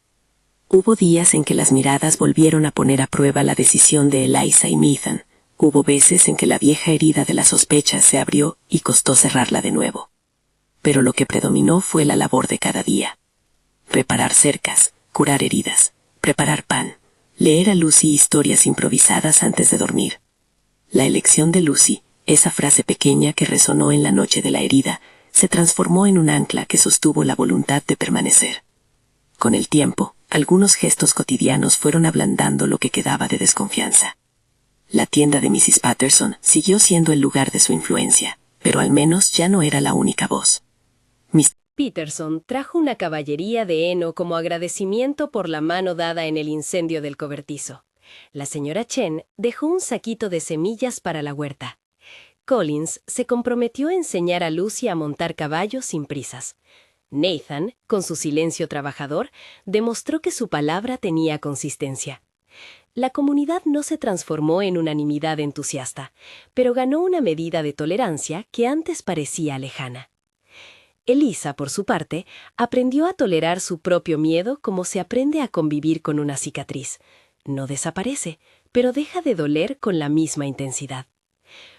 Hubo días en que las miradas volvieron a poner a prueba la decisión de Eliza y Nathan. Hubo veces en que la vieja herida de las sospechas se abrió y costó cerrarla de nuevo. Pero lo que predominó fue la labor de cada día. Reparar cercas, curar heridas, preparar pan, leer a Lucy historias improvisadas antes de dormir. La elección de Lucy, esa frase pequeña que resonó en la noche de la herida, se transformó en un ancla que sostuvo la voluntad de permanecer. Con el tiempo, algunos gestos cotidianos fueron ablandando lo que quedaba de desconfianza. La tienda de Mrs. Patterson siguió siendo el lugar de su influencia, pero al menos ya no era la única voz. Peterson trajo una caballería de heno como agradecimiento por la mano dada en el incendio del cobertizo. La señora Chen dejó un saquito de semillas para la huerta. Collins se comprometió a enseñar a Lucy a montar caballos sin prisas. Nathan, con su silencio trabajador, demostró que su palabra tenía consistencia. La comunidad no se transformó en unanimidad entusiasta, pero ganó una medida de tolerancia que antes parecía lejana. Elisa, por su parte, aprendió a tolerar su propio miedo como se aprende a convivir con una cicatriz. No desaparece, pero deja de doler con la misma intensidad.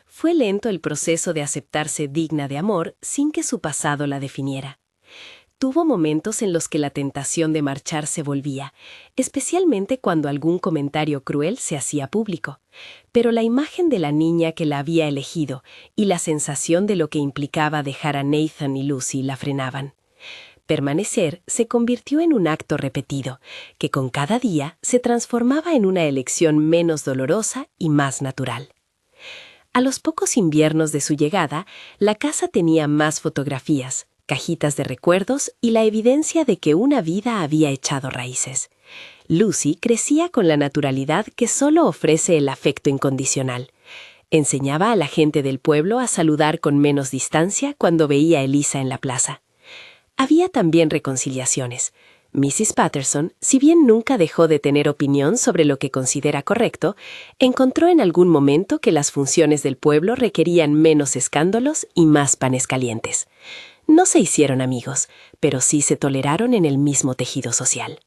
Fue lento el proceso de aceptarse digna de amor sin que su pasado la definiera. Tuvo momentos en los que la tentación de marcharse volvía, especialmente cuando algún comentario cruel se hacía público. Pero la imagen de la niña que la había elegido y la sensación de lo que implicaba dejar a Nathan y Lucy la frenaban. Permanecer se convirtió en un acto repetido, que con cada día se transformaba en una elección menos dolorosa y más natural. A los pocos inviernos de su llegada, la casa tenía más fotografías, cajitas de recuerdos y la evidencia de que una vida había echado raíces. Lucy crecía con la naturalidad que solo ofrece el afecto incondicional. Enseñaba a la gente del pueblo a saludar con menos distancia cuando veía a Elisa en la plaza. Había también reconciliaciones. Mrs. Patterson, si bien nunca dejó de tener opinión sobre lo que considera correcto, encontró en algún momento que las funciones del pueblo requerían menos escándalos y más panes calientes. No se hicieron amigos, pero sí se toleraron en el mismo tejido social.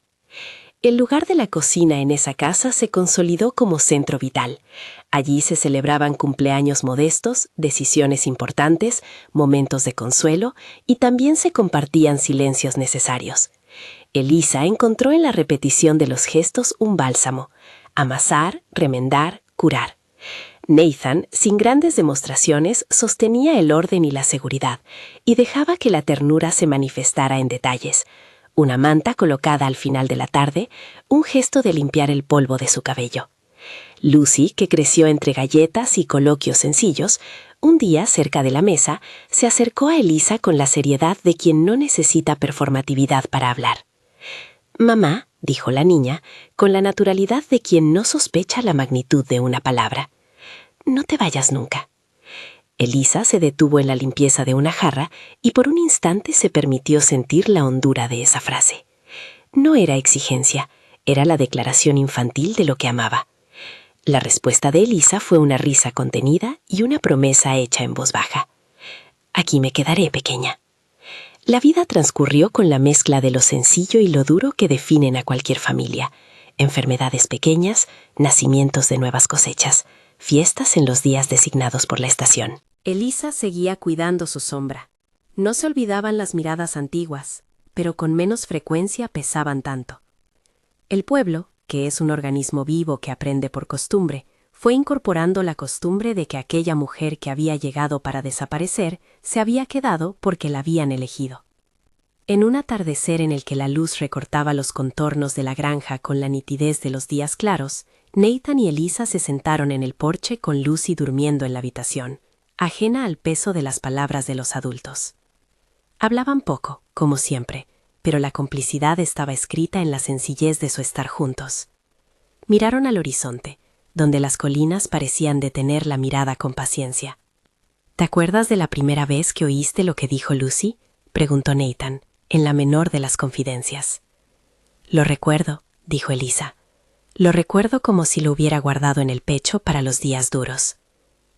El lugar de la cocina en esa casa se consolidó como centro vital. Allí se celebraban cumpleaños modestos, decisiones importantes, momentos de consuelo y también se compartían silencios necesarios. Elisa encontró en la repetición de los gestos un bálsamo: amasar, remendar, curar. Nathan, sin grandes demostraciones, sostenía el orden y la seguridad, y dejaba que la ternura se manifestara en detalles: una manta colocada al final de la tarde, un gesto de limpiar el polvo de su cabello. Lucy, que creció entre galletas y coloquios sencillos, un día, cerca de la mesa, se acercó a Elisa con la seriedad de quien no necesita performatividad para hablar. «Mamá», dijo la niña, con la naturalidad de quien no sospecha la magnitud de una palabra, «no te vayas nunca». Elisa se detuvo en la limpieza de una jarra y por un instante se permitió sentir la hondura de esa frase. No era exigencia, era la declaración infantil de lo que amaba. La respuesta de Elisa fue una risa contenida y una promesa hecha en voz baja. «Aquí me quedaré, pequeña». La vida transcurrió con la mezcla de lo sencillo y lo duro que definen a cualquier familia: enfermedades pequeñas, nacimientos de nuevas cosechas, fiestas en los días designados por la estación. Elisa seguía cuidando su sombra. No se olvidaban las miradas antiguas, pero con menos frecuencia pesaban tanto. El pueblo, que es un organismo vivo que aprende por costumbre, fue incorporando la costumbre de que aquella mujer que había llegado para desaparecer se había quedado porque la habían elegido. En un atardecer en el que la luz recortaba los contornos de la granja con la nitidez de los días claros, Nathan y Elisa se sentaron en el porche con Lucy durmiendo en la habitación, ajena al peso de las palabras de los adultos. Hablaban poco, como siempre, pero la complicidad estaba escrita en la sencillez de su estar juntos. Miraron al horizonte, donde las colinas parecían detener la mirada con paciencia. «¿Te acuerdas de la primera vez que oíste lo que dijo Lucy?», preguntó Nathan, en la menor de las confidencias. «Lo recuerdo», dijo Elisa. «Lo recuerdo como si lo hubiera guardado en el pecho para los días duros».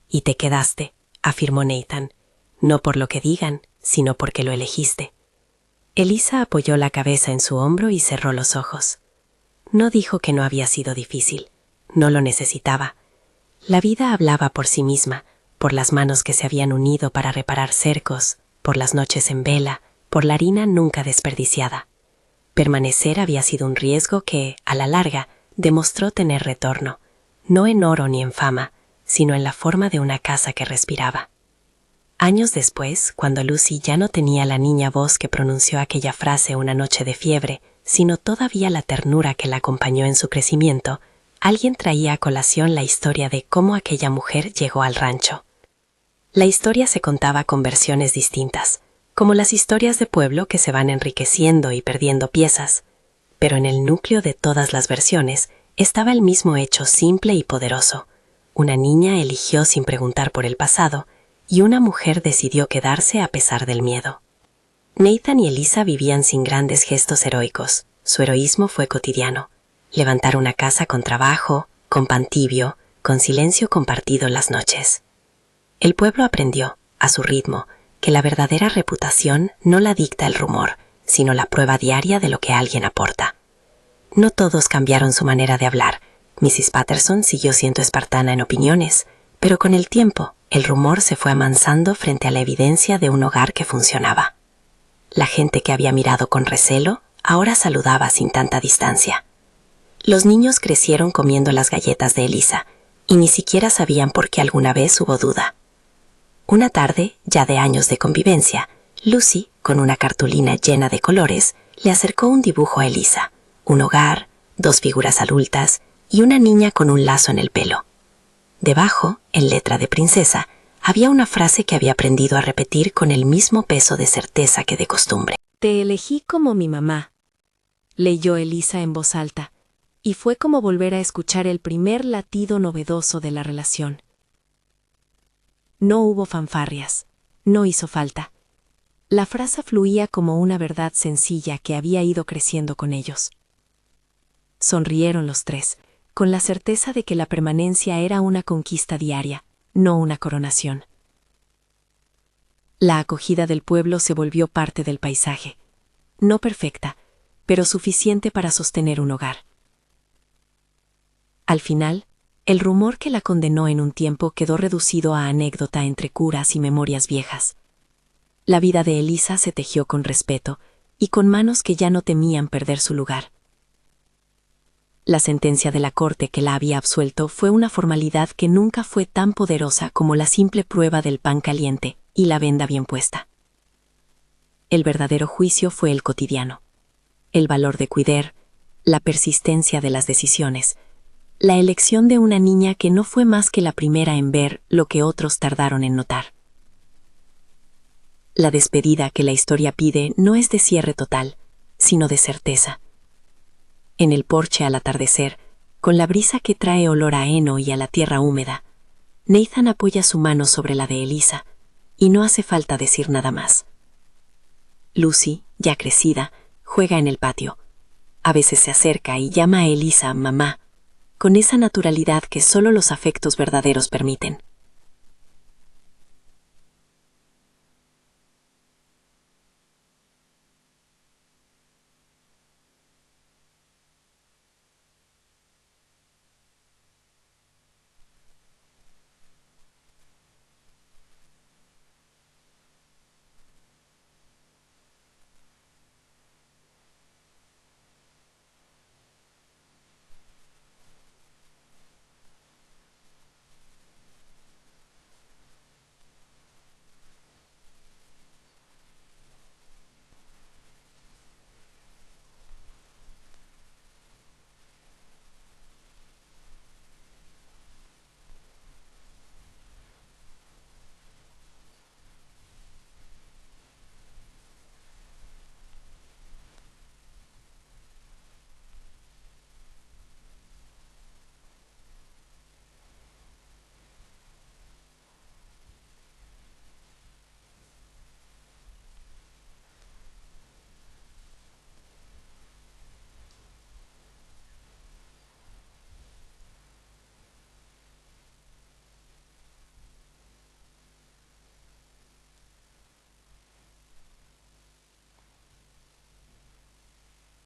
«Y te quedaste», afirmó Nathan, «no por lo que digan, sino porque lo elegiste». Elisa apoyó la cabeza en su hombro y cerró los ojos. No dijo que no había sido difícil. No lo necesitaba. La vida hablaba por sí misma, por las manos que se habían unido para reparar cercos, por las noches en vela, por la harina nunca desperdiciada. Permanecer había sido un riesgo que, a la larga, demostró tener retorno, no en oro ni en fama, sino en la forma de una casa que respiraba. Años después, cuando Lucy ya no tenía la niña voz que pronunció aquella frase una noche de fiebre, sino todavía la ternura que la acompañó en su crecimiento, alguien traía a colación la historia de cómo aquella mujer llegó al rancho. La historia se contaba con versiones distintas, como las historias de pueblo que se van enriqueciendo y perdiendo piezas, pero en el núcleo de todas las versiones estaba el mismo hecho simple y poderoso. Una niña eligió sin preguntar por el pasado, y una mujer decidió quedarse a pesar del miedo. Nathan y Elisa vivían sin grandes gestos heroicos. Su heroísmo fue cotidiano: levantar una casa con trabajo, con pan tibio, con silencio compartido en las noches. El pueblo aprendió, a su ritmo, que la verdadera reputación no la dicta el rumor, sino la prueba diaria de lo que alguien aporta. No todos cambiaron su manera de hablar. Mrs. Patterson siguió siendo espartana en opiniones, pero con el tiempo, el rumor se fue amansando frente a la evidencia de un hogar que funcionaba. La gente que había mirado con recelo ahora saludaba sin tanta distancia. Los niños crecieron comiendo las galletas de Elisa y ni siquiera sabían por qué alguna vez hubo duda. Una tarde, ya de años de convivencia, Lucy, con una cartulina llena de colores, le acercó un dibujo a Elisa: un hogar, 2 figuras adultas y una niña con un lazo en el pelo. Debajo, en letra de princesa, había una frase que había aprendido a repetir con el mismo peso de certeza que de costumbre. Te elegí como mi mamá, leyó Elisa en voz alta, y fue como volver a escuchar el primer latido novedoso de la relación. No hubo fanfarrias, no hizo falta. La frase fluía como una verdad sencilla que había ido creciendo con ellos. Sonrieron los tres, con la certeza de que la permanencia era una conquista diaria, no una coronación. La acogida del pueblo se volvió parte del paisaje, no perfecta, pero suficiente para sostener un hogar. Al final, el rumor que la condenó en un tiempo quedó reducido a anécdota entre curas y memorias viejas. La vida de Elisa se tejió con respeto y con manos que ya no temían perder su lugar. La sentencia de la corte que la había absuelto fue una formalidad que nunca fue tan poderosa como la simple prueba del pan caliente y la venda bien puesta. El verdadero juicio fue el cotidiano, el valor de cuidar, la persistencia de las decisiones, la elección de una niña que no fue más que la primera en ver lo que otros tardaron en notar. La despedida que la historia pide no es de cierre total, sino de certeza. En el porche al atardecer, con la brisa que trae olor a heno y a la tierra húmeda, Nathan apoya su mano sobre la de Elisa, y no hace falta decir nada más. Lucy, ya crecida, juega en el patio. A veces se acerca y llama a Elisa mamá, con esa naturalidad que solo los afectos verdaderos permiten.